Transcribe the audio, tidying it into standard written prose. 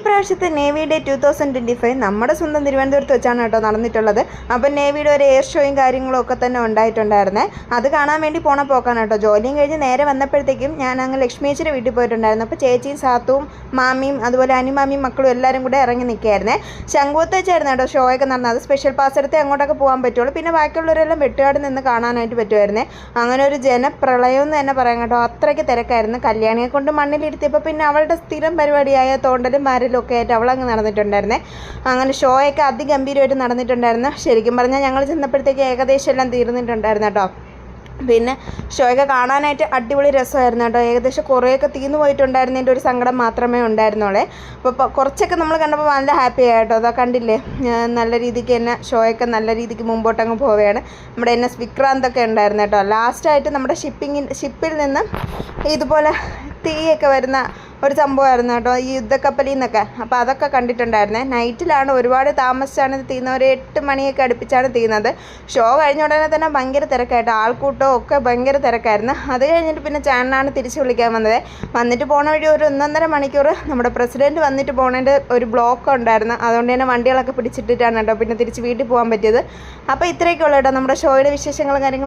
പ്രാവശ്യത്തെ navy day 2025 നമ്മുടെ സ്വന്തം തിരുവനന്തപുരത്ത് വെച്ചാണ് കേട്ടോ നടന്നിട്ടുള്ളത്. അപ്പം നേവിയുടെ ഒരു എയർ ഷോയും കാര്യങ്ങളും ഒക്കെ തന്നെ ഉണ്ടായിട്ടുണ്ടായിരുന്നേ. അത് കാണാൻ വേണ്ടി പോണ പോക്കാണ് കേട്ടോ. ജോലിയും കഴിഞ്ഞ് നേരെ വന്നപ്പോഴത്തേക്കും ഞാൻ അങ്ങ് ലക്ഷ്മിയേച്ചിയുടെ വീട്ടിൽ പോയിട്ടുണ്ടായിരുന്നു. അപ്പോൾ ചേച്ചിയും സാത്തുവും മാമിയും അതുപോലെ അനിമാമിയും മക്കളും എല്ലാവരും കൂടെ ഇറങ്ങി നിൽക്കുകയായിരുന്നേ. ശംഖുവത്ത് വെച്ചായിരുന്നു കേട്ടോ ഷോയൊക്കെ നടന്നത്. അത് സ്പെഷ്യൽ പാസ് എടുത്ത് അങ്ങോട്ടൊക്കെ പോകാൻ പറ്റുള്ളൂ. പിന്നെ ബാക്കിയുള്ളവരെല്ലാം വെട്ടുകാട് നിന്ന് കാണാനായിട്ട് പറ്റുമായിരുന്നേ. അങ്ങനെ ഒരു ജനപ്രളയം എന്ന് തന്നെ പറയാം കേട്ടോ. അത്രയ്ക്ക് തിരക്കായിരുന്നു. കല്യാണിയെ കൊണ്ട് മണ്ണിലിരുത്തിയപ്പോൾ പിന്നെ അവളുടെ സ്ഥിരം പരിപാടിയായ തോണ്ടലും ഒക്കെ ആയിട്ട് അവളങ്ങ് നടന്നിട്ടുണ്ടായിരുന്നേ. അങ്ങനെ ഷോയൊക്കെ അതിഗംഭീരമായിട്ട് നടന്നിട്ടുണ്ടായിരുന്നു. ശരിക്കും പറഞ്ഞാൽ ഞങ്ങൾ ചെന്നപ്പോഴത്തേക്ക് ഏകദേശം എല്ലാം തീർന്നിട്ടുണ്ടായിരുന്നു കേട്ടോ. പിന്നെ ഷോയൊക്കെ കാണാനായിട്ട് അടിപൊളി രസമായിരുന്നു കേട്ടോ. ഏകദേശം കുറേയൊക്കെ തീർന്നു പോയിട്ടുണ്ടായിരുന്നതിൻ്റെ ഒരു സങ്കടം മാത്രമേ ഉണ്ടായിരുന്നുള്ളേ. അപ്പോൾ കുറച്ചൊക്കെ നമ്മൾ കണ്ടപ്പോൾ നല്ല ഹാപ്പി ആയിട്ടോ. അതാ കണ്ടില്ലേ, നല്ല രീതിക്ക് തന്നെ ഷോയൊക്കെ നല്ല രീതിക്ക് മുമ്പോട്ടങ്ങ് പോവുകയാണ്. നമ്മുടെ NS വിക്രാന്തൊക്കെ ഉണ്ടായിരുന്നു കേട്ടോ. ലാസ്റ്റായിട്ട് നമ്മുടെ ഷിപ്പിൽ നിന്ന് ഇതുപോലെ തീയൊക്കെ വരുന്ന ഒരു സംഭവമായിരുന്നു കേട്ടോ, ഈ യുദ്ധക്കപ്പലിൽ നിന്നൊക്കെ. അപ്പോൾ അതൊക്കെ കണ്ടിട്ടുണ്ടായിരുന്നേ. നൈറ്റിലാണ്, ഒരുപാട് താമസിച്ചാണ് തീർന്നത്. ഒരു 8 മണിയൊക്കെ അടുപ്പിച്ചാണ് തീർന്നത്. ഷോ കഴിഞ്ഞ ഉടനെ തന്നെ ഭയങ്കര തിരക്കായിട്ട് ആൾക്കൂട്ടവും ഒക്കെ ഭയങ്കര തിരക്കായിരുന്നു. അത് കഴിഞ്ഞിട്ട് പിന്നെ ചേട്ടനാണ് തിരിച്ച് വിളിക്കാൻ വന്നത്. വന്നിട്ട് പോണ വഴി ഒരു 1.5 മണിക്കൂർ നമ്മുടെ പ്രസിഡൻറ്റ് വന്നിട്ട് പോണതിൻ്റെ ഒരു ബ്ലോക്ക് ഉണ്ടായിരുന്നു. അതുകൊണ്ട് തന്നെ വണ്ടികളൊക്കെ പിടിച്ചിട്ടിട്ടാണ് കേട്ടോ പിന്നെ തിരിച്ച് വീട്ടിൽ പോകാൻ പറ്റിയത്. അപ്പോൾ ഇത്രയൊക്കെ ഉള്ളൂ കേട്ടോ നമ്മുടെ ഷോയുടെ വിശേഷങ്ങളും കാര്യങ്ങളും.